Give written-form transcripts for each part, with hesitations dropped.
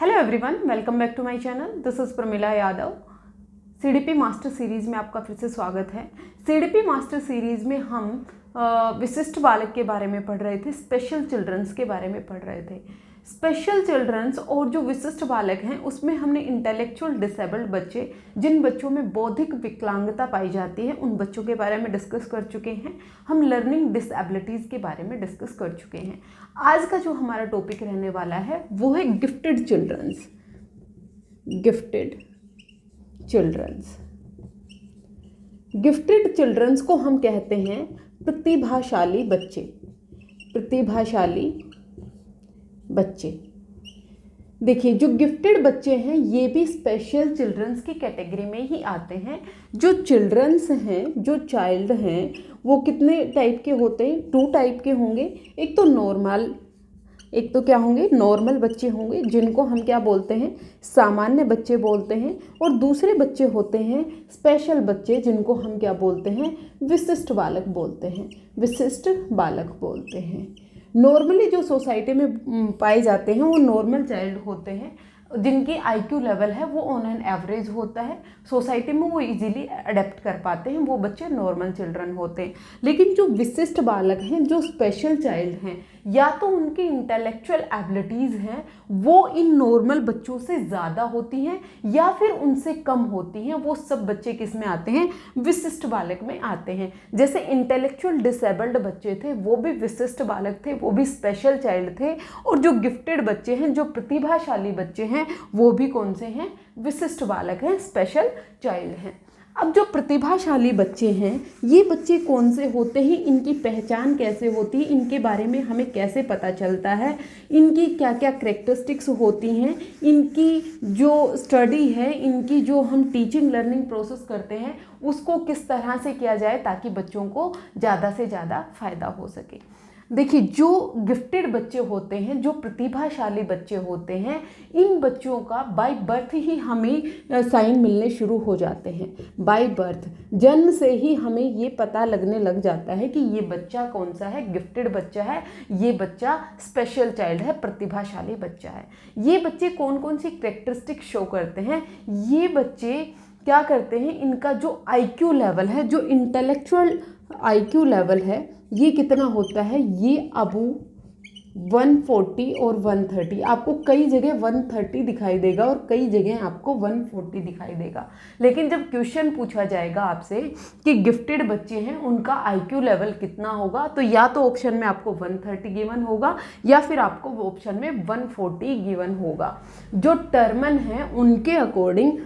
Hello everyone, welcome back to my channel. This is Pramila Yadav. CDP master series में आपका फिर से स्वागत है। सीडीपी मास्टर सीरीज़ में हम विशिष्ट बालक के बारे में पढ़ रहे थे, स्पेशल चिल्ड्रंस के बारे में पढ़ रहे थे। स्पेशल चिल्ड्रंस और जो विशिष्ट बालक हैं उसमें हमने इंटेलेक्चुअल डिसेबल्ड बच्चे, जिन बच्चों में बौद्धिक विकलांगता पाई जाती है, उन बच्चों के बारे में डिस्कस कर चुके हैं। हम लर्निंग डिसेबिलिटीज़ के बारे में डिस्कस कर चुके हैं। आज का जो हमारा टॉपिक रहने वाला है वो है gifted childrens. Gifted childrens, gifted childrens को हम कहते हैं प्रतिभाशाली बच्चे। प्रतिभाशाली बच्चे, देखिए जो गिफ्टेड बच्चे हैं ये भी स्पेशल चिल्ड्रंस की कैटेगरी में ही आते हैं। जो चिल्ड्रंस हैं, जो चाइल्ड हैं, वो कितने टाइप के होते हैं? 2 टाइप के होंगे। एक तो नॉर्मल, एक तो क्या होंगे? नॉर्मल बच्चे होंगे, जिनको हम क्या बोलते हैं? सामान्य बच्चे बोलते हैं। और दूसरे बच्चे होते हैं स्पेशल बच्चे, जिनको हम क्या बोलते हैं? विशिष्ट बालक बोलते हैं। विशिष्ट बालक बोलते हैं। नॉर्मली जो सोसाइटी में पाए जाते हैं वो नॉर्मल चाइल्ड होते हैं, जिनकी आईक्यू लेवल है वो ऑन एन एवरेज होता है। सोसाइटी में वो इजीली अडेप्ट कर पाते हैं, वो बच्चे नॉर्मल चिल्ड्रन होते हैं। लेकिन जो विशिष्ट बालक हैं, जो स्पेशल चाइल्ड हैं, या तो उनकी इंटेलेक्चुअल एबिलिटीज़ हैं वो इन नॉर्मल बच्चों से ज़्यादा होती हैं या फिर उनसे कम होती हैं। वो सब बच्चे किस में आते हैं? विशिष्ट बालक में आते हैं। जैसे इंटेलेक्चुअल डिसेबल्ड बच्चे थे वो भी विशिष्ट बालक थे, वो भी स्पेशल चाइल्ड थे। और जो गिफ्टेड बच्चे हैं, जो प्रतिभाशाली बच्चे हैं, वो भी कौन से हैं? विशिष्ट बालक हैं, स्पेशल चाइल्ड हैं। अब जो प्रतिभाशाली बच्चे हैं, ये बच्चे कौन से होते हैं, इनकी पहचान कैसे होती है, इनके बारे में हमें कैसे पता चलता है, इनकी क्या क्या करैक्टरिस्टिक्स होती हैं, इनकी जो स्टडी है, इनकी जो हम टीचिंग लर्निंग प्रोसेस करते हैं उसको किस तरह से किया जाए ताकि बच्चों को ज़्यादा से ज़्यादा फ़ायदा हो सके। देखिए जो गिफ्टेड बच्चे होते हैं, जो प्रतिभाशाली बच्चे होते हैं, इन बच्चों का बाय बर्थ ही हमें साइन मिलने शुरू हो जाते हैं। बाय बर्थ, जन्म से ही हमें ये पता लगने लग जाता है कि ये बच्चा कौन सा है? गिफ्टेड बच्चा है, ये बच्चा स्पेशल चाइल्ड है, प्रतिभाशाली बच्चा है। ये बच्चे कौन कौन सी कैरेक्टरिस्टिक शो करते हैं? ये बच्चे क्या करते हैं? इनका जो आईक्यू लेवल है, जो इंटेलेक्चुअल आईक्यू लेवल है, ये कितना होता है? ये अबव 140 और 130। आपको कई जगह 130 दिखाई देगा और कई जगह आपको 140 दिखाई देगा। लेकिन जब क्वेश्चन पूछा जाएगा आपसे कि गिफ्टेड बच्चे हैं उनका आईक्यू लेवल कितना होगा, तो या तो ऑप्शन में आपको 130 गिवन होगा या फिर आपको ऑप्शन में 140 गिवन होगा। जो टर्मन है उनके अकॉर्डिंग,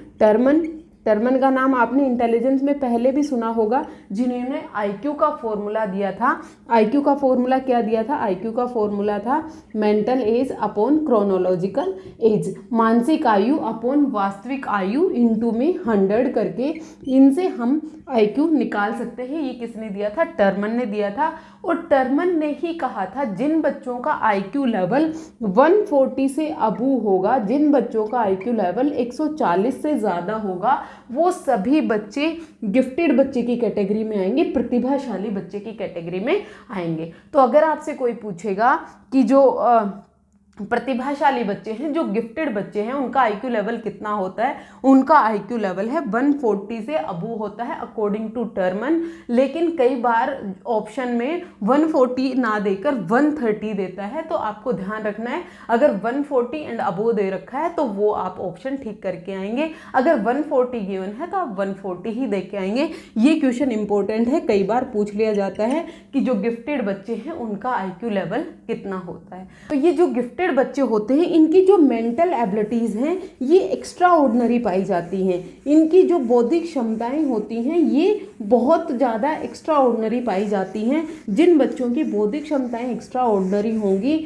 टर्मन का नाम आपने इंटेलिजेंस में पहले भी सुना होगा, जिन्होंने आईक्यू का फॉर्मूला दिया था। आईक्यू का फॉर्मूला क्या दिया था? आईक्यू का फॉर्मूला था mental as upon chronological age, मानसिक आयु अपॉन वास्तविक आयु इनटू में 100 करके इनसे हम आईक्यू निकाल सकते हैं। ये किसने दिया था? टर्मन ने दिया था। और टर्मन ने ही कहा था जिन बच्चों का आईक्यू लेवल 140 से अबू होगा, जिन बच्चों का आईक्यू लेवल 140 से ज़्यादा होगा, वो सभी बच्चे गिफ्टेड बच्चे की कैटेगरी में आएंगे, प्रतिभाशाली बच्चे की कैटेगरी में आएंगे। तो अगर आपसे कोई पूछेगा कि जो प्रतिभाशाली बच्चे हैं, जो गिफ्टेड बच्चे हैं, उनका आईक्यू लेवल कितना होता है? उनका आईक्यू लेवल है 140 से अबू होता है अकॉर्डिंग टू टर्मन। लेकिन कई बार ऑप्शन में 140 ना देकर 130 देता है, तो आपको ध्यान रखना है अगर 140 एंड अबो दे रखा है तो वो आप ऑप्शन ठीक करके आएंगे। अगर 140 गिवन है तो आप 140 ही दे के आएंगे। ये क्वेश्चन इंपॉर्टेंट है, कई बार पूछ लिया जाता है कि जो गिफ्टेड बच्चे हैं उनका आईक्यू लेवल कितना होता है। तो ये जो गिफ्टेड बच्चे होते हैं, इनकी जो मेंटल एबिलिटीज़ हैं ये एक्स्ट्रा ऑर्डिनरी पाई जाती हैं। इनकी जो बौद्धिक क्षमताएं होती हैं ये बहुत ज़्यादा एक्स्ट्रा ऑर्डिनरी पाई जाती हैं। जिन बच्चों की बौद्धिक क्षमताएं एक्स्ट्रा ऑर्डिनरी होंगी,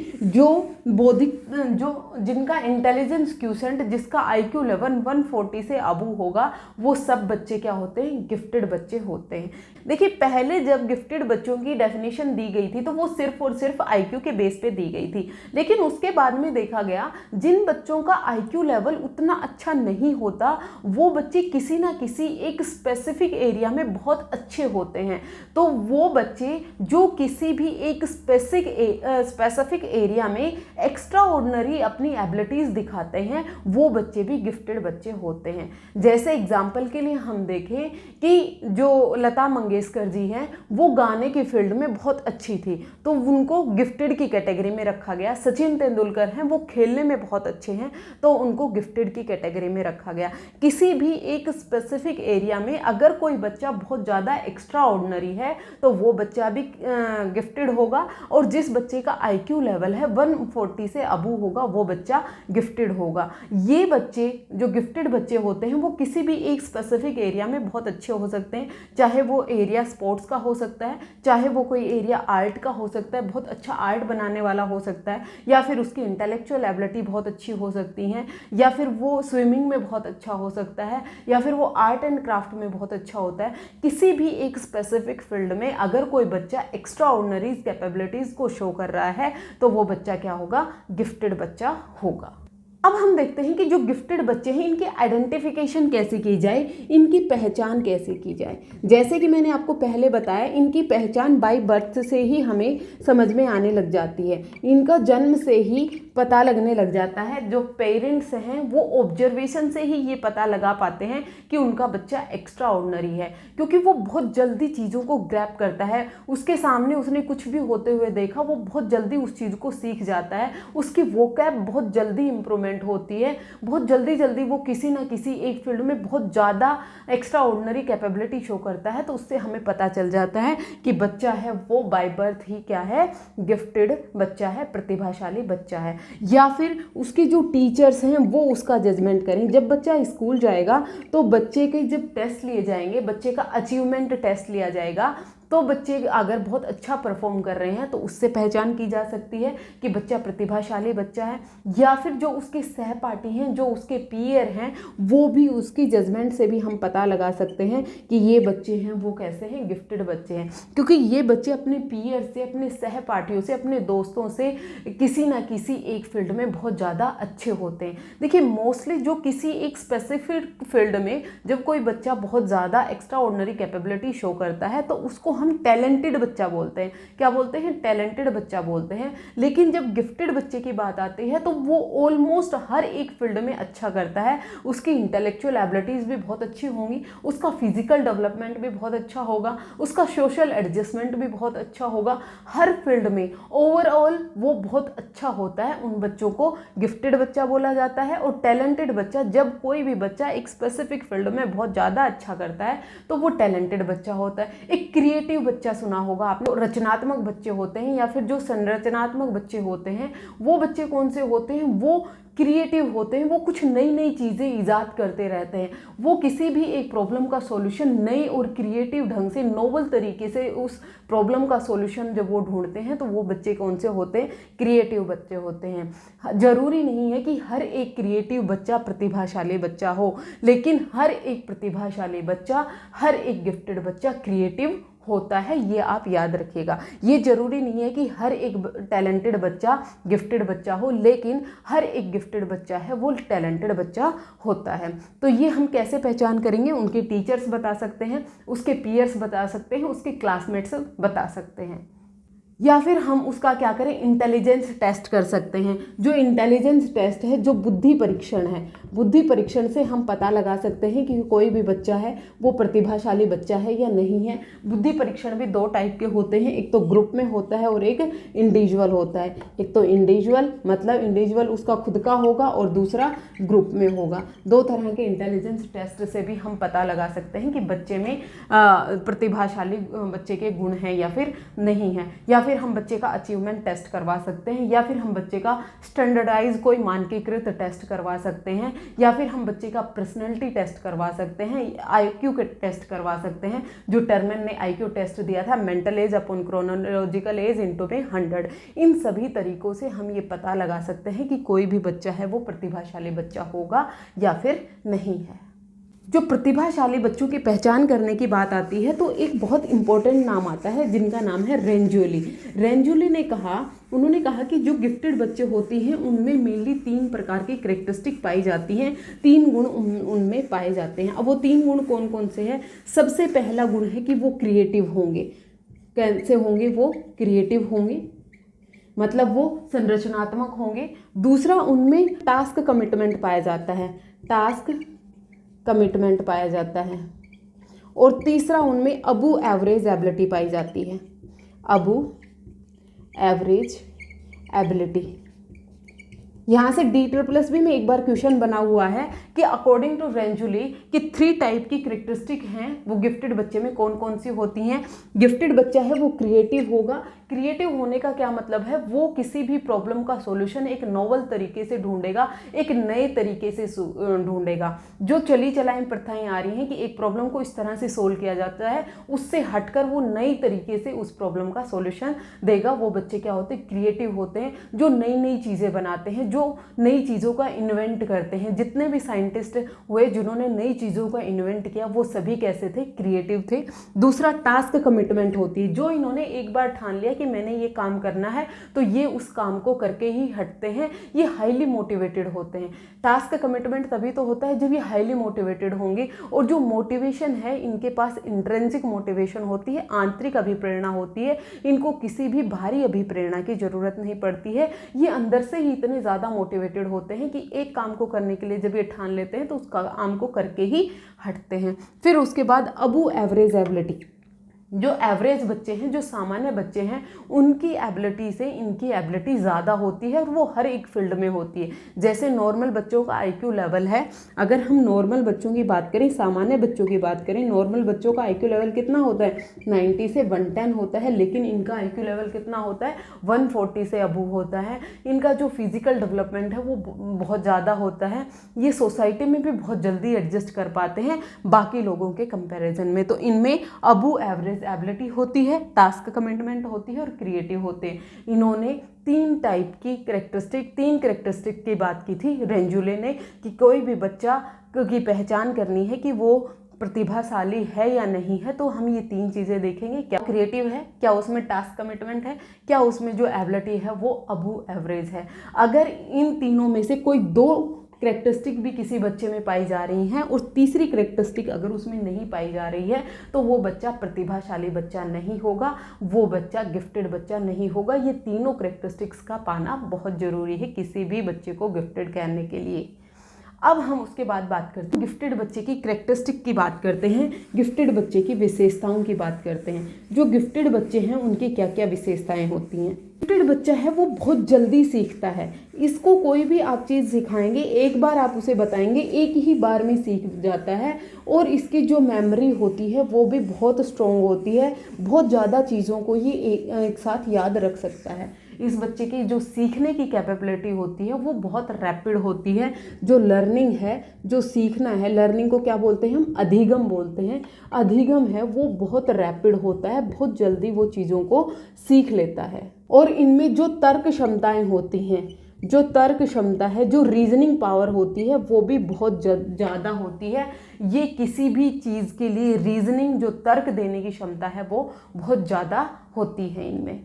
जिनका इंटेलिजेंस क्वोशिएंट, जिसका आईक्यू लेवल 140 से अबू होगा, वो सब बच्चे क्या होते हैं? गिफ्टेड बच्चे होते हैं। देखिए पहले जब गिफ्टेड बच्चों की डेफिनेशन दी गई थी तो वो सिर्फ और सिर्फ आईक्यू के बेस पे दी गई थी। लेकिन उसके इसके बाद में देखा गया जिन बच्चों का IQ लेवल उतना अच्छा नहीं होता वो बच्चे किसी ना किसी एक स्पेसिफिक एरिया में बहुत अच्छे होते हैं। तो वो बच्चे जो किसी भी एक स्पेसिफिक एरिया में एक्स्ट्रा ऑर्डिनरी अपनी एबिलिटीज़ दिखाते हैं वो बच्चे भी गिफ्टेड बच्चे होते हैं। जैसे एग्जाम्पल के लिए हम देखें कि जो लता मंगेशकर जी हैं वो गाने की फील्ड में बहुत अच्छी थी तो उनको गिफ्टेड की कैटेगरी में रखा गया। सचिन तेंदुलकर हैं वो खेलने में बहुत अच्छे हैं तो उनको गिफ्टेड की कैटेगरी में रखा गया। किसी भी एक स्पेसिफिक एरिया में अगर कोई बच्चा बहुत ज़्यादा एक्स्ट्रा ऑर्डिनरी है तो वो बच्चा भी गिफ्टेड होगा, और जिस बच्चे का IQ लेवल है 140 से अबू होगा वो बच्चा गिफ्टेड होगा। ये बच्चे जो गिफ्टेड बच्चे होते हैं वो किसी भी एक स्पेसिफिक एरिया में बहुत अच्छे हो सकते हैं, चाहे वो एरिया स्पोर्ट्स का हो सकता है, चाहे वो कोई एरिया आर्ट का हो सकता है, बहुत अच्छा आर्ट बनाने वाला हो सकता है, या फिर उसकी इंटेलेक्चुअल एबिलिटी बहुत अच्छी हो सकती है, या फिर वो स्विमिंग में बहुत अच्छा हो सकता है, या फिर वो आर्ट एंड क्राफ्ट में बहुत अच्छा होता है। किसी भी एक स्पेसिफिक फील्ड में अगर कोई बच्चा एक्स्ट्रा ऑर्डिनरी कैपेबिलिटीज़ को शो कर रहा है तो वो बच्चा क्या होगा, गिफ्टेड बच्चा होगा। अब हम देखते हैं कि जो गिफ्टेड बच्चे हैं इनकी आइडेंटिफिकेशन कैसे की जाए, इनकी पहचान कैसे की जाए। जैसे कि मैंने आपको पहले बताया इनकी पहचान बाय बर्थ से ही हमें समझ में आने लग जाती है, इनका जन्म से ही पता लगने लग जाता है। जो पेरेंट्स हैं वो ऑब्जर्वेशन से ही ये पता लगा पाते हैं कि उनका बच्चा एक्स्ट्रा ऑर्डिनरी है, क्योंकि वो बहुत जल्दी चीज़ों को ग्रैप करता है। उसके सामने उसने कुछ भी होते हुए देखा वो बहुत जल्दी उस चीज़ को सीख जाता है, उसकी वोकैब बहुत जल्दी इंप्रूवमेंट होती है, बहुत जल्दी वो किसी ना किसी एक फील्ड में बहुत ज़्यादा एक्स्ट्रा ऑर्डिनरी कैपेबिलिटी शो करता है। तो उससे हमें पता चल जाता है कि बच्चा है वो बाय बर्थ ही क्या है, गिफ्टेड बच्चा है, प्रतिभाशाली बच्चा है। या फिर उसके जो टीचर्स हैं वो उसका जजमेंट करें। जब बच्चा स्कूल जाएगा तो बच्चे के जब टेस्ट लिए जाएंगे, बच्चे का अचीवमेंट टेस्ट लिया जाएगा, तो बच्चे अगर बहुत अच्छा परफॉर्म कर रहे हैं तो उससे पहचान की जा सकती है कि बच्चा प्रतिभाशाली बच्चा है। या फिर जो उसके सहपाठी हैं, जो उसके पीयर हैं, वो भी उसकी जजमेंट से भी हम पता लगा सकते हैं कि ये बच्चे हैं वो कैसे हैं, गिफ्टेड बच्चे हैं, क्योंकि ये बच्चे अपने पीयर से, अपने सहपाठियों से, अपने दोस्तों से किसी ना किसी एक फील्ड में बहुत ज़्यादा अच्छे होते हैं। देखिए मोस्टली जो किसी एक स्पेसिफिक फील्ड में जब कोई बच्चा बहुत ज़्यादा एक्स्ट्रा ऑर्डिनरी कैपेबिलिटी शो करता है तो उसको हम टैलेंटेड बच्चा बोलते हैं। क्या बोलते हैं, टैलेंटेड बच्चा बोलते हैं। लेकिन जब गिफ्टेड बच्चे की बात आती है तो वो ऑलमोस्ट हर एक फील्ड में अच्छा करता है, उसकी इंटेलेक्चुअल एबिलिटीज़ भी बहुत अच्छी होंगी, उसका फिजिकल डेवलपमेंट भी बहुत अच्छा होगा, उसका सोशल एडजस्टमेंट भी बहुत अच्छा होगा। हर फील्ड में ओवरऑल वो बहुत अच्छा होता है। उन बच्चों को गिफ्टेड बच्चा बोला जाता है। और टैलेंटेड बच्चा, जब कोई भी बच्चा एक स्पेसिफिक फील्ड में बहुत ज़्यादा अच्छा करता है तो वो टैलेंटेड बच्चा होता है। एक क्रिएटिव बच्चा सुना होगा आपने, रचनात्मक बच्चे होते हैं, या फिर जो संरचनात्मक बच्चे होते हैं वो बच्चे कौन से होते हैं, वो क्रिएटिव होते हैं, वो कुछ नई नई चीज़ें ईजाद करते रहते हैं, वो किसी भी एक प्रॉब्लम का सॉल्यूशन नए और क्रिएटिव ढंग से, नोवेल तरीके से उस प्रॉब्लम का सॉल्यूशन जब वो ढूंढते हैं तो वो बच्चे कौन से होते हैं, क्रिएटिव बच्चे होते हैं। जरूरी नहीं है कि हर एक क्रिएटिव बच्चा प्रतिभाशाली बच्चा हो, लेकिन हर एक प्रतिभाशाली बच्चा, हर एक गिफ्टेड बच्चा क्रिएटिव होता है, ये आप याद रखिएगा। ये जरूरी नहीं है कि हर एक टैलेंटेड बच्चा गिफ्टेड बच्चा हो, लेकिन हर एक गिफ्टेड बच्चा है वो टैलेंटेड बच्चा होता है। तो ये हम कैसे पहचान करेंगे, उनके टीचर्स बता सकते हैं, उसके पीयर्स बता सकते हैं, उसके क्लासमेट्स बता सकते हैं, या फिर हम उसका क्या करें, इंटेलिजेंस टेस्ट कर सकते हैं। जो इंटेलिजेंस टेस्ट है, जो बुद्धि परीक्षण है, बुद्धि परीक्षण से हम पता लगा सकते हैं कि कोई भी बच्चा है वो प्रतिभाशाली बच्चा है या नहीं है। बुद्धि परीक्षण भी दो टाइप के होते हैं, एक तो ग्रुप में होता है और एक इंडिविजुअल होता है। एक तो इंडिविजुअल मतलब इंडिविजुअल उसका खुद का होगा, और दूसरा ग्रुप में होगा। दो तरह के इंटेलिजेंस टेस्ट से भी हम पता लगा सकते हैं कि बच्चे में प्रतिभाशाली बच्चे के गुण हैं या फिर नहीं है। या फिर हम बच्चे का अचीवमेंट टेस्ट करवा सकते हैं, या फिर हम बच्चे का स्टैंडर्डाइज कोई मानकीकृत टेस्ट करवा सकते हैं, या फिर हम बच्चे का पर्सनैलिटी टेस्ट करवा सकते हैं, IQ के टेस्ट करवा सकते हैं। जो टर्मन ने IQ टेस्ट दिया था, mental as upon chronological age into में 100, इन सभी तरीकों से हम ये पता लगा सकते हैं कि कोई भी बच्चा है वो प्रतिभाशाली बच्चा होगा या फिर नहीं है। जो प्रतिभाशाली बच्चों की पहचान करने की बात आती है तो एक बहुत इम्पोर्टेंट नाम आता है जिनका नाम है रेंजुली। रेंजुली ने उन्होंने कहा कि जो गिफ्टेड बच्चे होते हैं उनमें मेनली 3 प्रकार की कैरेक्टरिस्टिक पाई जाती हैं, 3 गुण उनमें पाए जाते हैं। अब वो 3 गुण कौन कौन से हैं? सबसे पहला गुण है कि वो क्रिएटिव होंगे। कैसे होंगे? वो क्रिएटिव होंगे, मतलब वो संरचनात्मक होंगे। दूसरा, उनमें टास्क कमिटमेंट पाया जाता है, टास्क कमिटमेंट पाया जाता है। और तीसरा, उनमें अबू एवरेज एबिलिटी पाई जाती है, अबू एवरेज एबिलिटी। यहाँ से D++ में एक बार क्वेश्चन बना हुआ है कि अकॉर्डिंग टू रेंजुली कि 3 टाइप की कैरेक्टरिस्टिक हैं वो गिफ्टेड बच्चे में कौन कौन सी होती हैं। गिफ्टेड बच्चा है वो क्रिएटिव होगा। क्रिएटिव होने का क्या मतलब है? वो किसी भी प्रॉब्लम का सॉल्यूशन एक नोवेल तरीके से ढूंढेगा, एक नए तरीके से ढूंढेगा। जो चली चलाई प्रथाएं आ रही हैं कि एक प्रॉब्लम को इस तरह से सोल्व किया जाता है, उससे हटकर वो नई तरीके से उस प्रॉब्लम का सॉल्यूशन देगा। वो बच्चे क्या होते हैं? क्रिएटिव होते हैं, जो नई नई चीज़ें बनाते हैं, जो नई चीज़ों का इन्वेंट करते हैं। जितने भी साइंटिस्ट हुए जिन्होंने नई चीज़ों का इन्वेंट किया वो सभी कैसे थे? क्रिएटिव थे। दूसरा, टास्क कमिटमेंट होती है। जो इन्होंने एक बार ठान लिया कि मैंने ये काम करना है तो ये उस काम को करके ही हटते हैं। ये हाईली मोटिवेटेड होते हैं। टास्क कमिटमेंट तभी तो होता है जब ये हाईली मोटिवेटेड होंगे। और जो मोटिवेशन है इनके पास इंट्रिंसिक मोटिवेशन होती है, आंतरिक अभिप्रेरणा होती है। इनको किसी भी बाहरी अभिप्रेरणा की जरूरत नहीं पड़ती है। ये अंदर से ही इतने ज़्यादा मोटिवेटेड होते हैं कि एक काम को करने के लिए जब ये ठान लेते हैं तो उस काम को करके ही हटते हैं। फिर उसके बाद अबू एवरेज एबिलिटी। जो एवरेज बच्चे हैं, जो सामान्य बच्चे हैं, उनकी एबिलिटी से इनकी एबिलिटी ज़्यादा होती है और वो हर एक फील्ड में होती है। जैसे नॉर्मल बच्चों का IQ लेवल है, अगर हम नॉर्मल बच्चों की बात करें, सामान्य बच्चों की बात करें, नॉर्मल बच्चों का IQ लेवल कितना होता है? 90 से 110 होता है, लेकिन इनका IQ लेवल कितना होता है? 140 से अबू होता है। इनका जो फिजिकल डेवलपमेंट है वो बहुत ज़्यादा होता है। ये सोसाइटी में भी बहुत जल्दी एडजस्ट कर पाते हैं बाकी लोगों के कंपैरिजन में। तो इनमें अबू एवरेज एबिलिटी होती है, टास्क कमिटमेंट होती है और क्रिएटिव होते हैं। इन्होंने 3 कैरेक्टरिस्टिक की बात की थी रेंजुले ने कि कोई भी बच्चा की पहचान करनी है कि वो प्रतिभाशाली है या नहीं है, तो हम ये 3 चीज़ें देखेंगे। क्या क्रिएटिव है, क्या उसमें टास्क कमिटमेंट है, क्या उसमें जो एबिलिटी है वो अबू एवरेज है। अगर इन तीनों में से कोई 2 कैरेक्टरिस्टिक भी किसी बच्चे में पाई जा रही हैं और तीसरी कैरेक्टरिस्टिक अगर उसमें नहीं पाई जा रही है तो वो बच्चा प्रतिभाशाली बच्चा नहीं होगा, वो बच्चा गिफ्टेड बच्चा नहीं होगा। ये तीनों कैरेक्टरिस्टिक्स का पाना बहुत ज़रूरी है किसी भी बच्चे को गिफ्टेड कहने के लिए। अब हम उसके बाद बात करते हैं गिफ्टेड बच्चे की कैरेक्टरिस्टिक की बात करते हैं, गिफ्टेड बच्चे की विशेषताओं की बात करते हैं। जो गिफ्टेड बच्चे हैं उनकी क्या क्या विशेषताएं होती हैं। गिफ्टेड बच्चा है वो बहुत जल्दी सीखता है। इसको कोई भी आप चीज़ सिखाएंगे, एक बार आप उसे बताएंगे, एक ही बार में सीख जाता है। और इसकी जो मेमोरी होती है वो भी बहुत स्ट्रॉन्ग होती है, बहुत ज़्यादा चीज़ों को ये एक साथ याद रख सकता है। इस बच्चे की जो सीखने की कैपेबिलिटी होती है वो बहुत रैपिड होती है। जो लर्निंग है, जो सीखना है, लर्निंग को क्या बोलते हैं हम? अधिगम बोलते हैं। अधिगम है वो बहुत रैपिड होता है, बहुत जल्दी वो चीज़ों को सीख लेता है। और इनमें जो तर्क क्षमताएं होती हैं, जो तर्क क्षमता है, जो रीजनिंग पावर होती है वो भी बहुत ज़्यादा होती है। ये किसी भी चीज़ के लिए रीजनिंग, जो तर्क देने की क्षमता है वो बहुत ज़्यादा होती है इनमें।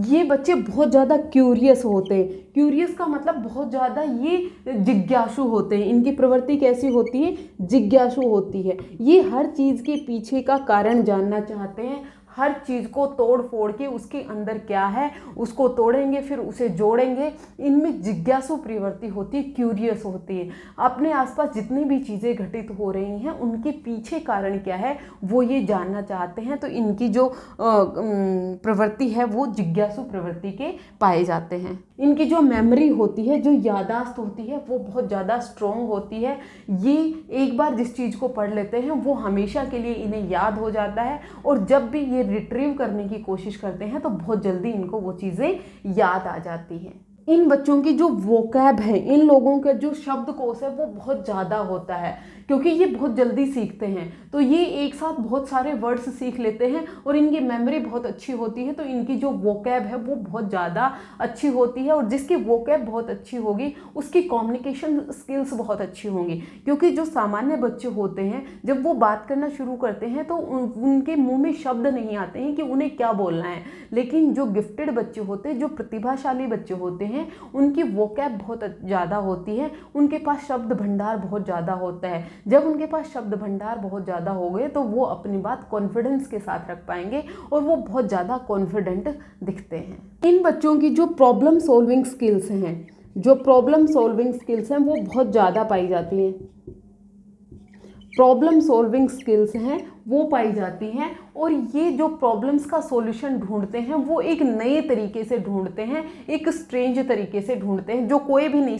ये बच्चे बहुत ज़्यादा क्यूरियस होते हैं। क्यूरियस का मतलब बहुत ज़्यादा ये जिज्ञासु होते हैं। इनकी प्रवृत्ति कैसी होती है? जिज्ञासु होती है। ये हर चीज़ के पीछे का कारण जानना चाहते हैं, हर चीज़ को तोड़ फोड़ के उसके अंदर क्या है उसको तोड़ेंगे, फिर उसे जोड़ेंगे। इनमें जिज्ञासु प्रवृत्ति होती है, क्यूरियस होती है। अपने आसपास जितनी भी चीज़ें घटित हो रही हैं उनके पीछे कारण क्या है वो ये जानना चाहते हैं। तो इनकी जो प्रवृत्ति है वो जिज्ञासु प्रवृत्ति के पाए जाते हैं। इनकी जो मेमोरी होती है, जो याददाश्त होती है वो बहुत ज़्यादा स्ट्रॉन्ग होती है। ये एक बार जिस चीज़ को पढ़ लेते हैं वो हमेशा के लिए इन्हें याद हो जाता है। और जब भी ये रिट्रीव करने की कोशिश करते हैं तो बहुत जल्दी इनको वो चीज़ें याद आ जाती हैं। इन बच्चों की जो वोकैब है, इन लोगों का जो शब्दकोश है वो बहुत ज़्यादा होता है, क्योंकि ये बहुत जल्दी सीखते हैं। तो ये एक साथ बहुत सारे वर्ड्स सीख लेते हैं और इनकी मेमोरी बहुत अच्छी होती है, तो इनकी जो वोकैब है वो बहुत ज़्यादा अच्छी होती है। और जिसकी वोकैब बहुत अच्छी होगी उसकी कम्युनिकेशन स्किल्स बहुत अच्छी होंगी, क्योंकि जो सामान्य बच्चे होते हैं जब वो बात करना शुरू करते हैं तो उनके मुंह में शब्द नहीं आते हैं कि उन्हें क्या बोलना है। लेकिन जो गिफ्टेड बच्चे होते हैं, जो प्रतिभाशाली बच्चे होते हैं, उनकी वोकैब बहुत ज़्यादा होती है, उनके पास शब्द भंडार बहुत ज़्यादा होता है। जब उनके पास शब्द भंडार बहुत ज़्यादा हो गए तो वो अपनी बात कॉन्फिडेंस के साथ रख पाएंगे और वो बहुत ज़्यादा कॉन्फिडेंट दिखते हैं। इन बच्चों की जो प्रॉब्लम सॉल्विंग स्किल्स हैं, जो प्रॉब्लम सॉल्विंग स्किल्स हैं वो बहुत ज़्यादा पाई जाती हैं। प्रॉब्लम सॉल्विंग स्किल्स हैं वो पाई जाती हैं, और ये जो प्रॉब्लम्स का सॉल्यूशन ढूंढते हैं वो एक नए तरीके से ढूंढते हैं, एक स्ट्रेंज तरीके से ढूंढते हैं, जो कोई भी नहीं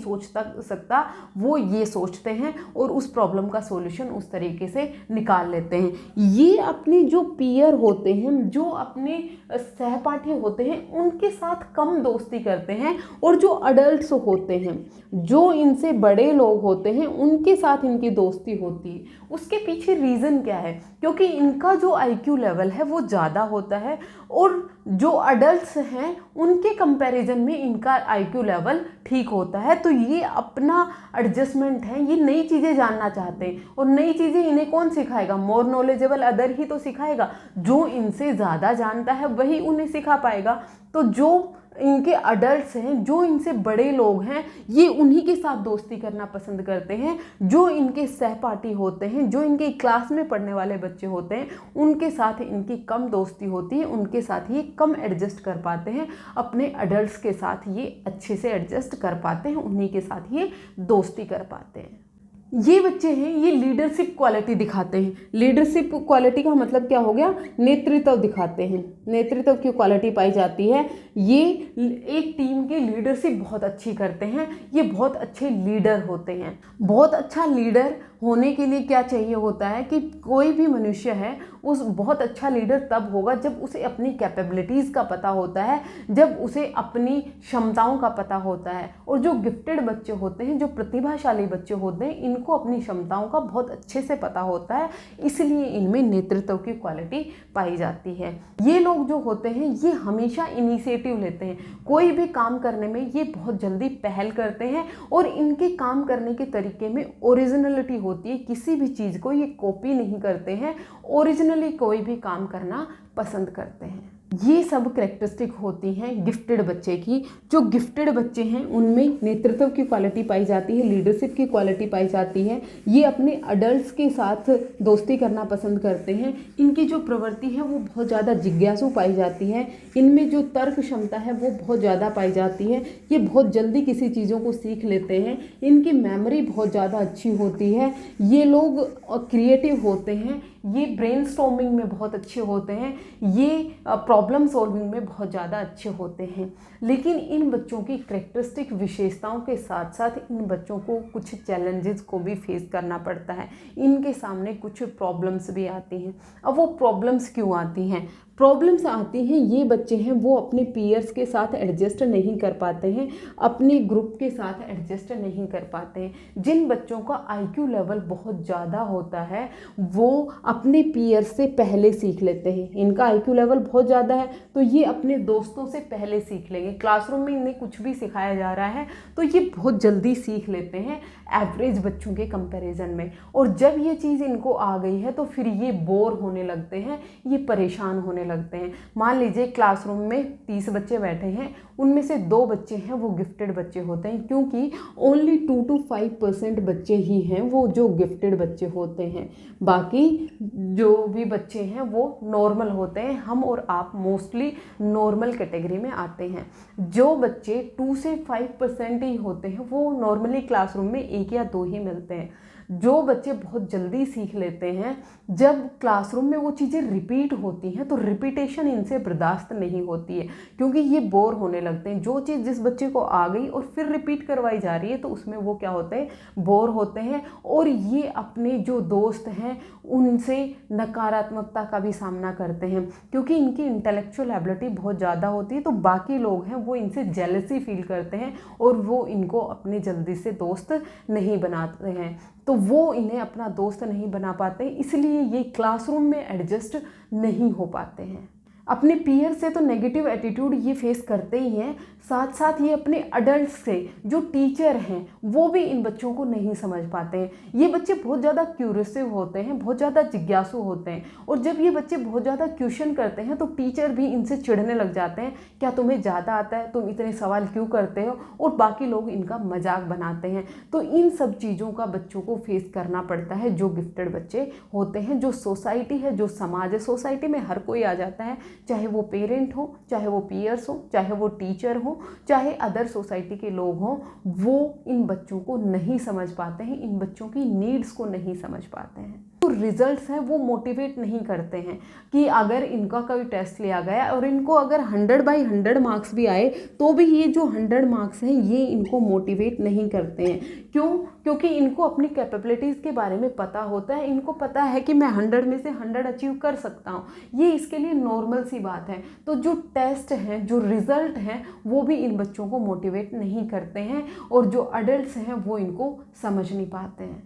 सकता वो ये सोचते हैं और उस प्रॉब्लम का सॉल्यूशन उस तरीके से निकाल लेते हैं। ये अपने जो पीयर होते हैं, जो अपने सहपाठी होते हैं, उनके साथ कम दोस्ती करते हैं, और जो अडल्ट्स होते हैं, जो इनसे बड़े लोग होते हैं, उनके साथ इनकी दोस्ती होती है। उसके पीछे रीज़न क्या है? क्योंकि इनका जो आईक्यू लेवल है वो ज़्यादा होता है, और जो अडल्ट्स हैं उनके कंपैरिजन में इनका आईक्यू लेवल ठीक होता है। तो ये अपना एडजस्टमेंट है, ये नई चीज़ें जानना चाहते हैं, और नई चीज़ें इन्हें कौन सिखाएगा? मोर नॉलेजेबल अदर ही तो सिखाएगा। जो इनसे ज़्यादा जानता है वही उन्हें सिखा पाएगा। तो जो इनके अडल्ट्स हैं, जो इनसे बड़े लोग हैं, ये उन्हीं के साथ दोस्ती करना पसंद करते हैं। जो इनके सहपाठी होते हैं, जो इनके क्लास में पढ़ने वाले बच्चे होते हैं, उनके साथ इनकी कम दोस्ती होती है, उनके साथ ये कम एडजस्ट कर पाते हैं। अपने अडल्ट्स के साथ ये अच्छे से एडजस्ट कर पाते हैं, उन्हीं के साथ ये दोस्ती कर पाते हैं। ये बच्चे हैं, ये लीडरशिप क्वालिटी दिखाते हैं। लीडरशिप क्वालिटी का मतलब क्या हो गया? नेतृत्व दिखाते हैं, नेतृत्व की क्वालिटी पाई जाती है। ये एक टीम की लीडरशिप बहुत अच्छी करते हैं, ये बहुत अच्छे लीडर होते हैं। बहुत अच्छा लीडर होने के लिए क्या चाहिए होता है कि कोई भी मनुष्य है उस बहुत अच्छा लीडर तब होगा जब उसे अपनी कैपेबिलिटीज़ का पता होता है, जब उसे अपनी क्षमताओं का पता होता है। और जो गिफ्टेड बच्चे होते हैं, जो प्रतिभाशाली बच्चे होते हैं, इनको अपनी क्षमताओं का बहुत अच्छे से पता होता है, इसलिए इनमें नेतृत्व की क्वालिटी पाई जाती है। ये लोग जो होते हैं ये हमेशा इनिशिएटिव लेते हैं, कोई भी काम करने में ये बहुत जल्दी पहल करते हैं, और इनके काम करने के तरीके में ओरिजिनलिटी होती है। किसी भी चीज़ को ये कॉपी नहीं करते हैं, ओरिजिनली कोई भी काम करना पसंद करते हैं। ये सब कैरेक्टरिस्टिक होती हैं गिफ्टेड बच्चे की। जो गिफ्टेड बच्चे हैं उनमें नेतृत्व की क्वालिटी पाई जाती है, लीडरशिप की क्वालिटी पाई जाती है। ये अपने अडल्ट्स के साथ दोस्ती करना पसंद करते हैं। इनकी जो प्रवृत्ति है वो बहुत ज़्यादा जिज्ञासु पाई जाती है। इनमें जो तर्क क्षमता है वो बहुत ज़्यादा पाई जाती है। ये बहुत जल्दी किसी चीज़ों को सीख लेते हैं। इनकी मेमोरी बहुत ज़्यादा अच्छी होती है। ये लोग क्रिएटिव होते हैं, ये ब्रेनस्टॉर्मिंग में बहुत अच्छे होते हैं, ये प्रॉब्लम सॉल्विंग में बहुत ज़्यादा अच्छे होते हैं। लेकिन इन बच्चों की कैरेक्टरिस्टिक विशेषताओं के साथ साथ इन बच्चों को कुछ चैलेंजेस को भी फेस करना पड़ता है। इनके सामने कुछ प्रॉब्लम्स भी आती हैं। अब वो प्रॉब्लम्स क्यों आती हैं? प्रॉब्लम्स आती हैं, ये बच्चे हैं वो अपने पीयर्स के साथ एडजस्ट नहीं कर पाते हैं, अपने ग्रुप के साथ एडजस्ट नहीं कर पाते हैं। जिन बच्चों का आईक्यू लेवल बहुत ज़्यादा होता है वो अपने पीयर्स से पहले सीख लेते हैं। इनका आईक्यू लेवल बहुत ज़्यादा है तो ये अपने दोस्तों से पहले सीख लेंगे। क्लासरूम में इन्हें कुछ भी सिखाया जा रहा है तो ये बहुत जल्दी सीख लेते हैं एवरेज बच्चों के कंपैरिजन में। और जब ये चीज़ इनको आ गई है तो फिर ये बोर होने लगते हैं, ये परेशान होने लगते हैं। मान लीजिए क्लासरूम में 30 बच्चे बैठे हैं, उनमें से 2 बच्चे हैं वो गिफ्टेड बच्चे होते हैं, क्योंकि ओनली 2 to 5% बच्चे ही हैं वो जो गिफ्टेड बच्चे होते हैं। बाकी जो भी बच्चे हैं वो नॉर्मल होते हैं। हम और आप मोस्टली नॉर्मल कैटेगरी में आते हैं। जो बच्चे 2 से 5% ही होते हैं वो नॉर्मली क्लासरूम में 1 या 2 ही मिलते हैं। जो बच्चे बहुत जल्दी सीख लेते हैं, जब क्लासरूम में वो चीज़ें रिपीट होती हैं तो रिपीटेशन इनसे बर्दाश्त नहीं होती है, क्योंकि ये बोर होने लगते हैं। जो चीज़ जिस बच्चे को आ गई और फिर रिपीट करवाई जा रही है तो उसमें वो क्या होते हैं, बोर होते हैं, और ये अपने जो दोस्त हैं उनसे नकारात्मकता का भी सामना करते हैं, क्योंकि इनकी इंटेलेक्चुअल एबिलिटी बहुत ज़्यादा होती है। तो बाकी लोग हैं वो इनसे जेलसी फील करते हैं और वो इनको अपने जल्दी से दोस्त नहीं बनाते हैं, तो वो इन्हें अपना दोस्त नहीं बना पाते, इसलिए ये क्लासरूम में एडजस्ट नहीं हो पाते हैं। अपने पीयर से तो नेगेटिव एटीट्यूड ये फेस करते ही हैं, साथ साथ ये अपने अडल्ट से, जो टीचर हैं, वो भी इन बच्चों को नहीं समझ पाते हैं। ये बच्चे बहुत ज़्यादा क्यूरियसिव होते हैं, बहुत ज़्यादा जिज्ञासु होते हैं, और जब ये बच्चे बहुत ज़्यादा क्वेश्चन करते हैं तो टीचर भी इनसे चिढ़ने लग जाते हैं, क्या तुम्हें ज़्यादा आता है, तुम इतने सवाल क्यों करते हो, और बाकी लोग इनका मजाक बनाते हैं। तो इन सब चीज़ों का बच्चों को फेस करना पड़ता है जो गिफ्टेड बच्चे होते हैं। जो सोसाइटी है, जो समाज है, सोसाइटी में हर कोई आ जाता है, चाहे वो पेरेंट हो, चाहे वो पीयर्स हो, चाहे वो टीचर हो, चाहे अदर सोसाइटी के लोग हों, वो इन बच्चों को नहीं समझ पाते हैं, इन बच्चों की नीड्स को नहीं समझ पाते हैं। जो रिजल्ट्स हैं वो मोटिवेट नहीं करते हैं कि अगर इनका कोई टेस्ट लिया गया और इनको अगर 100/100 मार्क्स भी आए तो भी ये जो 100 मार्क्स हैं ये इनको मोटिवेट नहीं करते हैं। क्यों? क्योंकि इनको अपनी कैपेबिलिटीज़ के बारे में पता होता है, इनको पता है कि मैं 100 में से 100 अचीव कर सकता हूँ, ये इसके लिए नॉर्मल सी बात है। तो जो टेस्ट हैं, जो रिजल्ट हैं, वो भी इन बच्चों को मोटिवेट नहीं करते हैं, और जो अडल्ट्स हैं वो इनको समझ नहीं पाते हैं।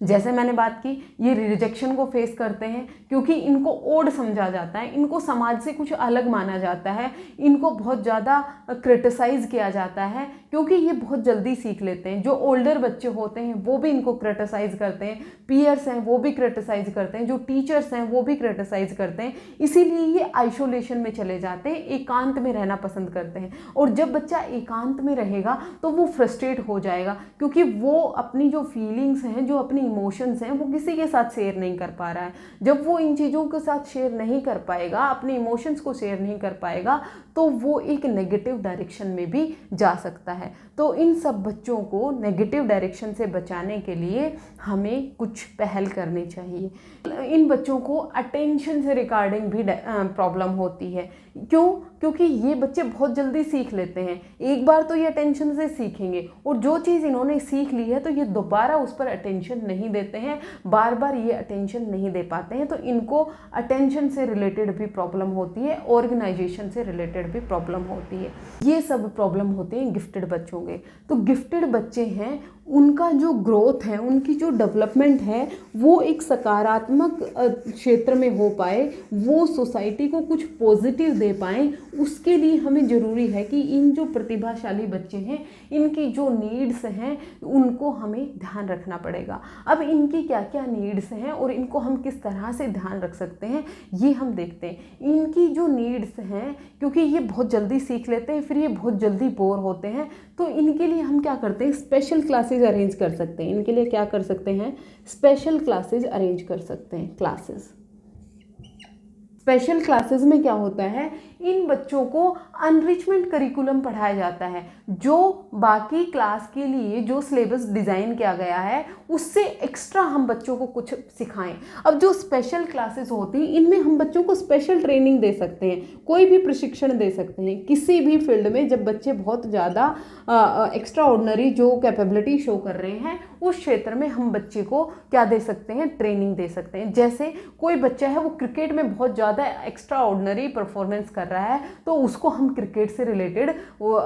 जैसे मैंने बात की, ये रिजेक्शन को फेस करते हैं क्योंकि इनको ओड समझा जाता है, इनको समाज से कुछ अलग माना जाता है, इनको बहुत ज़्यादा क्रिटिसाइज़ किया जाता है, क्योंकि ये बहुत जल्दी सीख लेते हैं। जो ओल्डर बच्चे होते हैं वो भी इनको क्रिटिसाइज़ करते हैं, पीयर्स हैं वो भी क्रिटिसाइज़ करते हैं, जो टीचर्स हैं वो भी क्रिटिसाइज़ करते हैं, इसीलिए ये आइसोलेशन में चले जाते हैं, एकांत में रहना पसंद करते हैं। और जब बच्चा एकांत में रहेगा तो वो फ्रस्ट्रेट हो जाएगा, क्योंकि वो अपनी जो फीलिंग्स हैं, जो अपनी इमोशंस हैं, वो किसी के साथ शेयर नहीं कर पा रहा है। जब वो इन चीज़ों के साथ शेयर नहीं कर पाएगा, अपने इमोशंस को शेयर नहीं कर पाएगा, तो वो एक नेगेटिव डायरेक्शन में भी जा सकता है। तो इन सब बच्चों को नेगेटिव डायरेक्शन से बचाने के लिए हमें कुछ पहल करनी चाहिए। इन बच्चों को अटेंशन से रिगार्डिंग भी प्रॉब्लम होती है। क्यों? क्योंकि ये बच्चे बहुत जल्दी सीख लेते हैं। एक बार तो ये अटेंशन से सीखेंगे, और जो चीज़ इन्होंने सीख ली है तो ये दोबारा उस पर अटेंशन नहीं देते हैं, बार बार ये अटेंशन नहीं दे पाते हैं। तो इनको अटेंशन से रिलेटेड भी प्रॉब्लम होती है, ऑर्गेनाइजेशन से रिलेटेड भी प्रॉब्लम होती है। ये सब प्रॉब्लम होते हैं गिफ्टेड बच्चों के। तो गिफ्टेड बच्चे हैं, उनका जो ग्रोथ है, उनकी जो डेवलपमेंट है, वो एक सकारात्मक क्षेत्र में हो पाए, वो सोसाइटी को कुछ पॉजिटिव दे पाएँ, उसके लिए हमें ज़रूरी है कि इन जो प्रतिभाशाली बच्चे हैं, इनकी जो नीड्स हैं उनको हमें ध्यान रखना पड़ेगा। अब इनकी क्या क्या नीड्स हैं और इनको हम किस तरह से ध्यान रख सकते हैं, ये हम देखते हैं। इनकी जो नीड्स हैं, क्योंकि ये बहुत जल्दी सीख लेते हैं, फिर ये बहुत जल्दी बोर होते हैं, तो इनके लिए हम क्या करते हैं, स्पेशल क्लासेज अरेंज कर सकते हैं। इनके लिए क्या कर सकते हैं, स्पेशल क्लासेज अरेंज कर सकते हैं। स्पेशल क्लासेस में क्या होता है, इन बच्चों को अनरिचमेंट करिकुलम पढ़ाया जाता है, जो बाकी क्लास के लिए जो सिलेबस डिज़ाइन किया गया है उससे एक्स्ट्रा हम बच्चों को कुछ सिखाएं। अब जो स्पेशल क्लासेस होती हैं, इनमें हम बच्चों को स्पेशल ट्रेनिंग दे सकते हैं, कोई भी प्रशिक्षण दे सकते हैं किसी भी फील्ड में। जब बच्चे बहुत ज़्यादा एक्स्ट्रा ऑर्डिनरी जो कैपेबिलिटी शो कर रहे हैं, उस क्षेत्र में हम बच्चे को क्या दे सकते हैं, ट्रेनिंग दे सकते हैं। जैसे कोई बच्चा है वो क्रिकेट में बहुत ज़्यादा एक्स्ट्रा ऑर्डिनरी परफॉर्मेंस कर रहा है, तो उसको हम क्रिकेट से रिलेटेड वो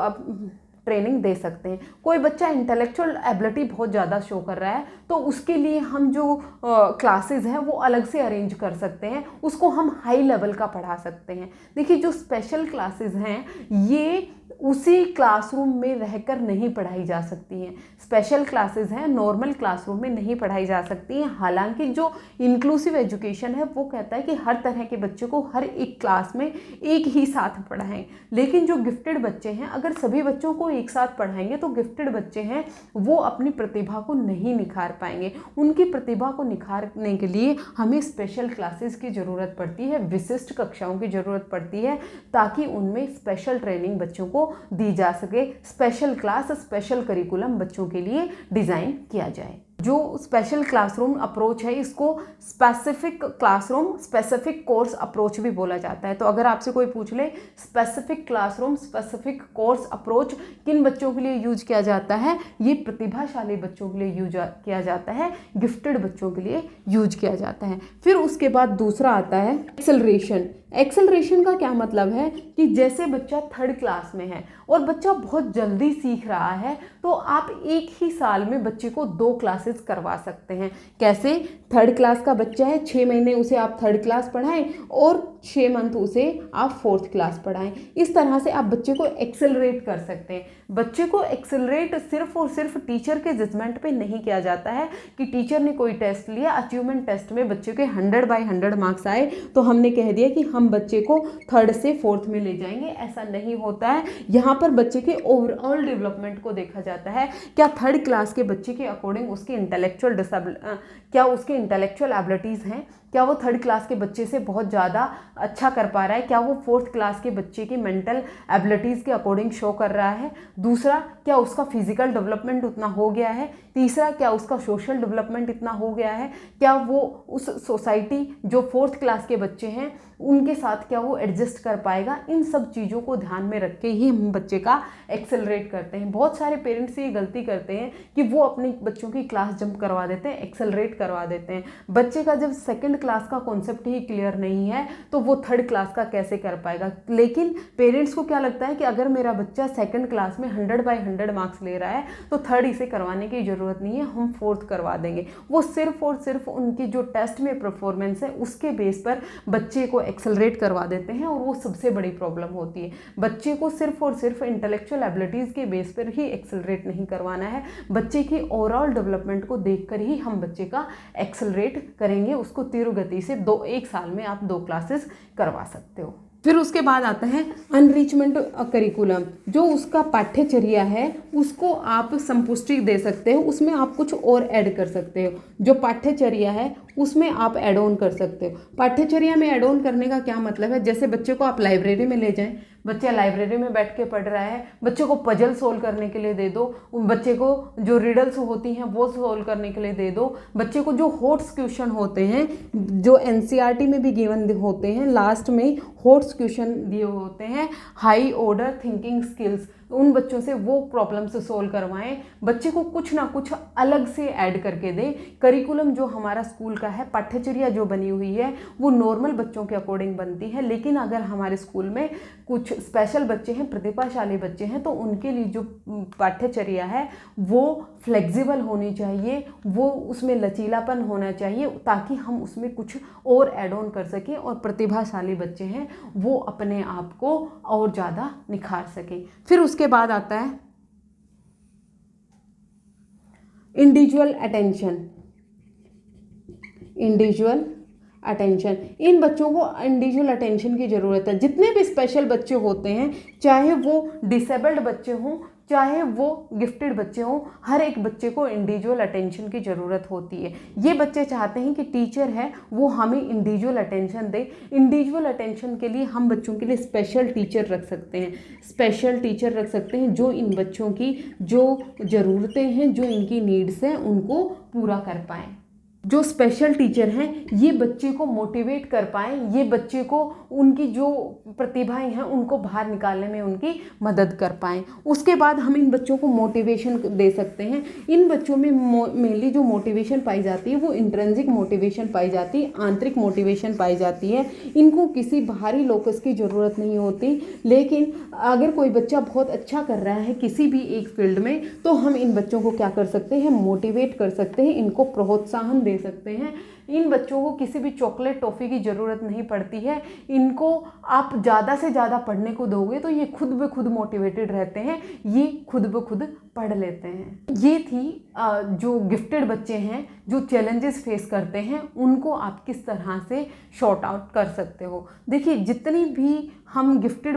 ट्रेनिंग दे सकते हैं। कोई बच्चा इंटेलेक्चुअल एबिलिटी बहुत ज़्यादा शो कर रहा है, तो उसके लिए हम जो क्लासेस हैं वो अलग से अरेंज कर सकते हैं, उसको हम हाई लेवल का पढ़ा सकते हैं। देखिए, जो स्पेशल क्लासेस हैं ये उसी क्लासरूम में रहकर नहीं पढ़ाई जा सकती हैं। स्पेशल क्लासेस हैं, नॉर्मल क्लासरूम में नहीं पढ़ाई जा सकती हैं। हालांकि जो इंक्लूसिव एजुकेशन है वो कहता है कि हर तरह के बच्चों को हर एक क्लास में एक ही साथ पढ़ाएं, लेकिन जो गिफ्टेड बच्चे हैं, अगर सभी बच्चों को एक साथ पढ़ाएंगे तो गिफ्टेड बच्चे हैं वो अपनी प्रतिभा को नहीं निखार पाएंगे। उनकी प्रतिभा को निखारने के लिए हमें स्पेशल क्लासेस की ज़रूरत पड़ती है, विशिष्ट कक्षाओं की ज़रूरत पड़ती है, ताकि उनमें स्पेशल ट्रेनिंग बच्चों को दी जा सके, स्पेशल क्लास, स्पेशल करिकुलम बच्चों के लिए डिज़ाइन किया जाए। जो स्पेशल क्लासरूम अप्रोच है इसको specific classroom specific course approach भी बोला जाता है। तो अगर आपसे कोई पूछ ले specific classroom specific course approach किन बच्चों के लिए यूज किया जाता है, ये प्रतिभाशाली बच्चों के लिए यूज किया जाता है, गिफ्टेड बच्चों के लिए यूज किया जाता है। फिर उसके बाद दूसरा आता है एक्सेलरेशन। एक्सेलरेशन का क्या मतलब है कि जैसे बच्चा 3rd क्लास में है और बच्चा बहुत जल्दी सीख रहा है तो आप एक ही साल में बच्चे को 2 क्लासेस करवा सकते हैं। कैसे? 3rd क्लास का बच्चा है, 6 महीने उसे आप 3rd क्लास पढ़ाएं और 6 मंथ उसे आप 4th क्लास पढ़ाएं। इस तरह से आप बच्चे को एक्सेलरेट कर सकते हैं। बच्चे को एक्सेलरेट सिर्फ और सिर्फ टीचर के जजमेंट पे नहीं किया जाता है कि टीचर ने कोई टेस्ट लिया, अचीवमेंट टेस्ट में बच्चे के 100/100 मार्क्स आए तो हमने कह दिया कि हम बच्चे को 3rd से 4th में ले जाएंगे। ऐसा नहीं होता है। यहाँ पर बच्चे के ओवरऑल डेवलपमेंट को देखा जाता है। क्या 3rd क्लास के बच्चे के अकॉर्डिंग उसकी इंटेलेक्चुअल एबिलिटीज़ हैं? क्या वो 3rd क्लास के बच्चे से बहुत ज़्यादा अच्छा कर पा रहा है? क्या वो 4th क्लास के बच्चे की मेंटल एबिलिटीज़ के अकॉर्डिंग शो कर रहा है? दूसरा, क्या उसका फिजिकल डेवलपमेंट उतना हो गया है? तीसरा, क्या उसका सोशल डेवलपमेंट इतना हो गया है? क्या वो उस सोसाइटी जो 4th क्लास के बच्चे हैं उनके साथ क्या वो एडजस्ट कर पाएगा? इन सब चीज़ों को ध्यान में रख के ही हम बच्चे का एक्सेलरेट करते हैं। बहुत सारे पेरेंट्स ये गलती करते हैं कि वो अपने बच्चों की क्लास जंप करवा देते हैं, एक्सेलरेट करवा देते हैं। बच्चे का जब 2nd क्लास का कॉन्सेप्ट ही क्लियर नहीं है तो वो 3rd क्लास का कैसे कर पाएगा? लेकिन पेरेंट्स को क्या लगता है कि अगर मेरा बच्चा 2nd क्लास में 100/100 मार्क्स ले रहा है तो 3rd इसे करवाने की ज़रूरत नहीं है, हम 4th करवा देंगे। वो सिर्फ और सिर्फ उनकी जो टेस्ट में परफॉर्मेंस है उसके बेस पर बच्चे को एक्सेलरेट करवा देते हैं और वो सबसे बड़ी प्रॉब्लम होती है। बच्चे को सिर्फ और सिर्फ इंटेलेक्चुअल एबिलिटीज़ के बेस पर ही एक्सेलरेट नहीं करवाना है, बच्चे की ओवरऑल डेवलपमेंट को देखकर ही हम बच्चे का एक्सेलरेट करेंगे। उसको तीव्र गति से 1 साल में आप 2 क्लासेस करवा सकते हो। फिर उसके बाद आता है अनरिचमेंट करिकुलम। जो उसका पाठ्यचर्या है उसको आप संपुष्टि दे सकते हो, उसमें आप कुछ और ऐड कर सकते हो। जो पाठ्यचर्या है उसमें आप ऐड ऑन कर सकते हो। पाठ्यचर्या में ऐड ऑन करने का क्या मतलब है? जैसे बच्चे को आप लाइब्रेरी में ले जाएं, बच्चा लाइब्रेरी में बैठ के पढ़ रहा है, बच्चे को पजल सोल्व करने के लिए दे दो, बच्चे को जो रिडल्स होती हैं वो सोल्व करने के लिए दे दो, बच्चे को जो हॉट्स क्वेश्चन होते हैं जो एनसीईआरटी में भी गिवन होते हैं, लास्ट में हॉट्स क्वेश्चन दिए होते हैं, हाई ऑर्डर थिंकिंग स्किल्स, उन बच्चों से वो प्रॉब्लम्स सोल्व करवाएं। बच्चे को कुछ ना कुछ अलग से ऐड करके दें। करिकुलम जो हमारा स्कूल का है, पाठ्यचर्या जो बनी हुई है वो नॉर्मल बच्चों के अकॉर्डिंग बनती है, लेकिन अगर हमारे स्कूल में कुछ स्पेशल बच्चे हैं, प्रतिभाशाली बच्चे हैं, तो उनके लिए जो पाठ्यचर्या है वो फ्लेक्सिबल होनी चाहिए, वो उसमें लचीलापन होना चाहिए ताकि हम उसमें कुछ और ऐड ऑन कर सकें और प्रतिभाशाली बच्चे हैं वो अपने आप को और ज़्यादा निखार सकें। फिर उसके बाद आता है इंडिविजुअल अटेंशन। इंडिविजुअल अटेंशन, इन बच्चों को इंडिविजुअल अटेंशन की ज़रूरत है। जितने भी स्पेशल बच्चे होते हैं, चाहे वो डिसेबल्ड बच्चे हों चाहे वो गिफ्टेड बच्चे हों, हर एक बच्चे को इंडिविजुअल अटेंशन की ज़रूरत होती है। ये बच्चे चाहते हैं कि टीचर है वो हमें इंडिविजुअल अटेंशन दे। इंडिविजुअल अटेंशन के लिए हम बच्चों के लिए स्पेशल टीचर रख सकते हैं, स्पेशल टीचर रख सकते हैं जो इन बच्चों की जो ज़रूरतें हैं, जो इनकी नीड्स हैं, उनको पूरा कर पाएँ। जो स्पेशल टीचर हैं ये बच्चे को मोटिवेट कर पाएँ, ये बच्चे को उनकी जो प्रतिभाएं हैं उनको बाहर निकालने में उनकी मदद कर पाएँ। उसके बाद हम इन बच्चों को मोटिवेशन दे सकते हैं। इन बच्चों में मेनली जो मोटिवेशन पाई जाती है वो इंट्रिंसिक मोटिवेशन पाई जाती है, आंतरिक मोटिवेशन पाई जाती है। इनको किसी बाहरी लोकस की ज़रूरत नहीं होती। लेकिन अगर कोई बच्चा बहुत अच्छा कर रहा है किसी भी एक फील्ड में, तो हम इन बच्चों को क्या कर सकते हैं, मोटिवेट कर सकते हैं, इनको प्रोत्साहन दे सकते हैं। इन बच्चों को किसी भी चॉकलेट टॉफ़ी की ज़रूरत नहीं पड़ती है। इनको आप ज़्यादा से ज़्यादा पढ़ने को दोगे तो ये खुद ब खुद मोटिवेटेड रहते हैं, ये खुद ब खुद पढ़ लेते हैं। ये थी जो गिफ्टेड बच्चे हैं जो चैलेंजेस फेस करते हैं उनको आप किस तरह से शॉर्ट आउट कर सकते हो। देखिए, जितनी भी हम गिफ्टेड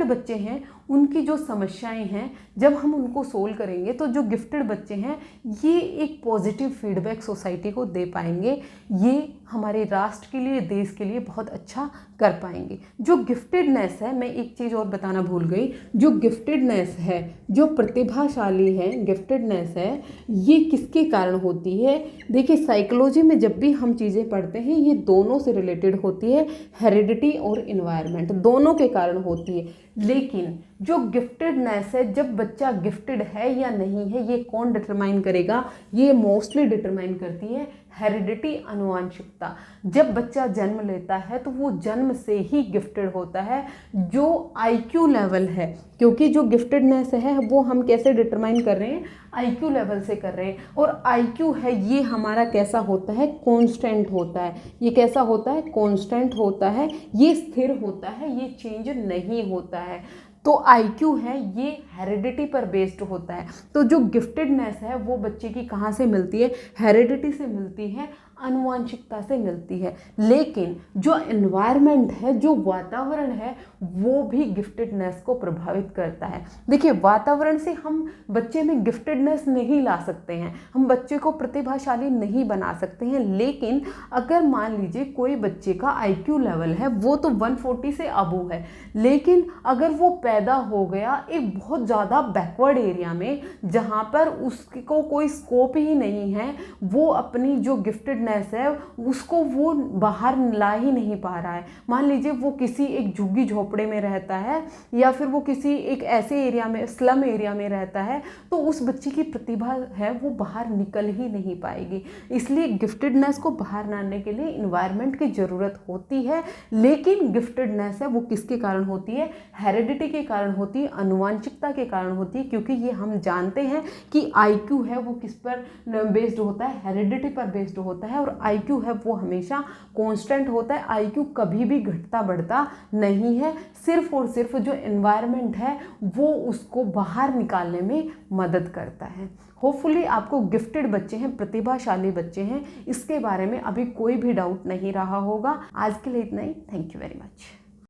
बच्चे हैं उनकी जो समस्याएं हैं जब हम उनको सोल्व करेंगे तो जो गिफ्टेड बच्चे हैं ये एक पॉजिटिव फीडबैक सोसाइटी को दे पाएंगे, ये हमारे राष्ट्र के लिए, देश के लिए बहुत अच्छा कर पाएंगे। जो गिफ्टेडनेस है, मैं एक चीज़ और बताना भूल गई, जो गिफ्टेडनेस है, जो प्रतिभाशाली है, गिफ्टेडनेस है, ये किसके कारण होती है। देखिए, साइकोलॉजी में जब भी हम चीज़ें पढ़ते हैं ये दोनों से रिलेटेड होती है, हेरिडिटी और इन्वायरमेंट दोनों के कारण होती है। लेकिन जो गिफ्टेडनेस है, जब बच्चा गिफ्टेड है या नहीं है, ये कौन डिटरमाइन करेगा, ये मोस्टली डिटरमाइन करती है हेरिडिटी, आनुवंशिकता। जब बच्चा जन्म लेता है तो वो जन्म से ही गिफ्टेड होता है। जो आईक्यू लेवल है, क्योंकि जो गिफ्टेडनेस है वो हम कैसे डिटरमाइन कर रहे हैं, आईक्यू लेवल से कर रहे हैं। और आईक्यू है ये हमारा कैसा होता है, कांस्टेंट होता है। ये कैसा होता है, कांस्टेंट होता है, ये स्थिर होता है, ये चेंज नहीं होता है। तो आईक्यू है ये हेरिडिटी पर बेस्ड होता है। तो जो गिफ्टेडनेस है वो बच्चे की कहाँ से मिलती है, हेरिडिटी से मिलती है, आनुवंशिकता से मिलती है। लेकिन जो एनवायरनमेंट है, जो वातावरण है, वो भी गिफ्टेडनेस को प्रभावित करता है। देखिए, वातावरण से हम बच्चे में गिफ्टेडनेस नहीं ला सकते हैं, हम बच्चे को प्रतिभाशाली नहीं बना सकते हैं। लेकिन अगर मान लीजिए कोई बच्चे का आईक्यू लेवल है वो तो 140 से अबव है, लेकिन अगर वो पैदा हो गया एक बहुत ज़्यादा बैकवर्ड एरिया में जहाँ पर उसको कोई स्कोप ही नहीं है, वो अपनी जो गिफ्टेडनेस है उसको वो बाहर ला ही नहीं पा रहा है। मान लीजिए वो किसी एक झुग्गी झोपड़े में रहता है या फिर वो किसी एक ऐसे एरिया में, स्लम एरिया में रहता है, तो उस बच्चे की प्रतिभा है वो बाहर निकल ही नहीं पाएगी। इसलिए गिफ्टेडनेस को बाहर लाने के लिए इन्वायरमेंट की ज़रूरत होती है। लेकिन गिफ्टेडनेस है वो किसके कारण होती है, हेरिडिटी के कारण होती है, आनुवंशिकता के कारण होती है। क्योंकि ये हम जानते हैं कि आईक्यू है वो किस पर बेस्ड होता है, हेरिडिटी पर बेस्ड होता है। और आईक्यू है वो हमेशा कांस्टेंट होता है, आईक्यू कभी भी घटता बढ़ता नहीं है। सिर्फ और सिर्फ जो एनवायरनमेंट है वो उसको बाहर निकालने में मदद करता है। होपफुली आपको गिफ्टेड बच्चे हैं, प्रतिभाशाली बच्चे हैं, इसके बारे में अभी कोई भी डाउट नहीं रहा होगा। आज के लिए इतना ही। Thank you very much.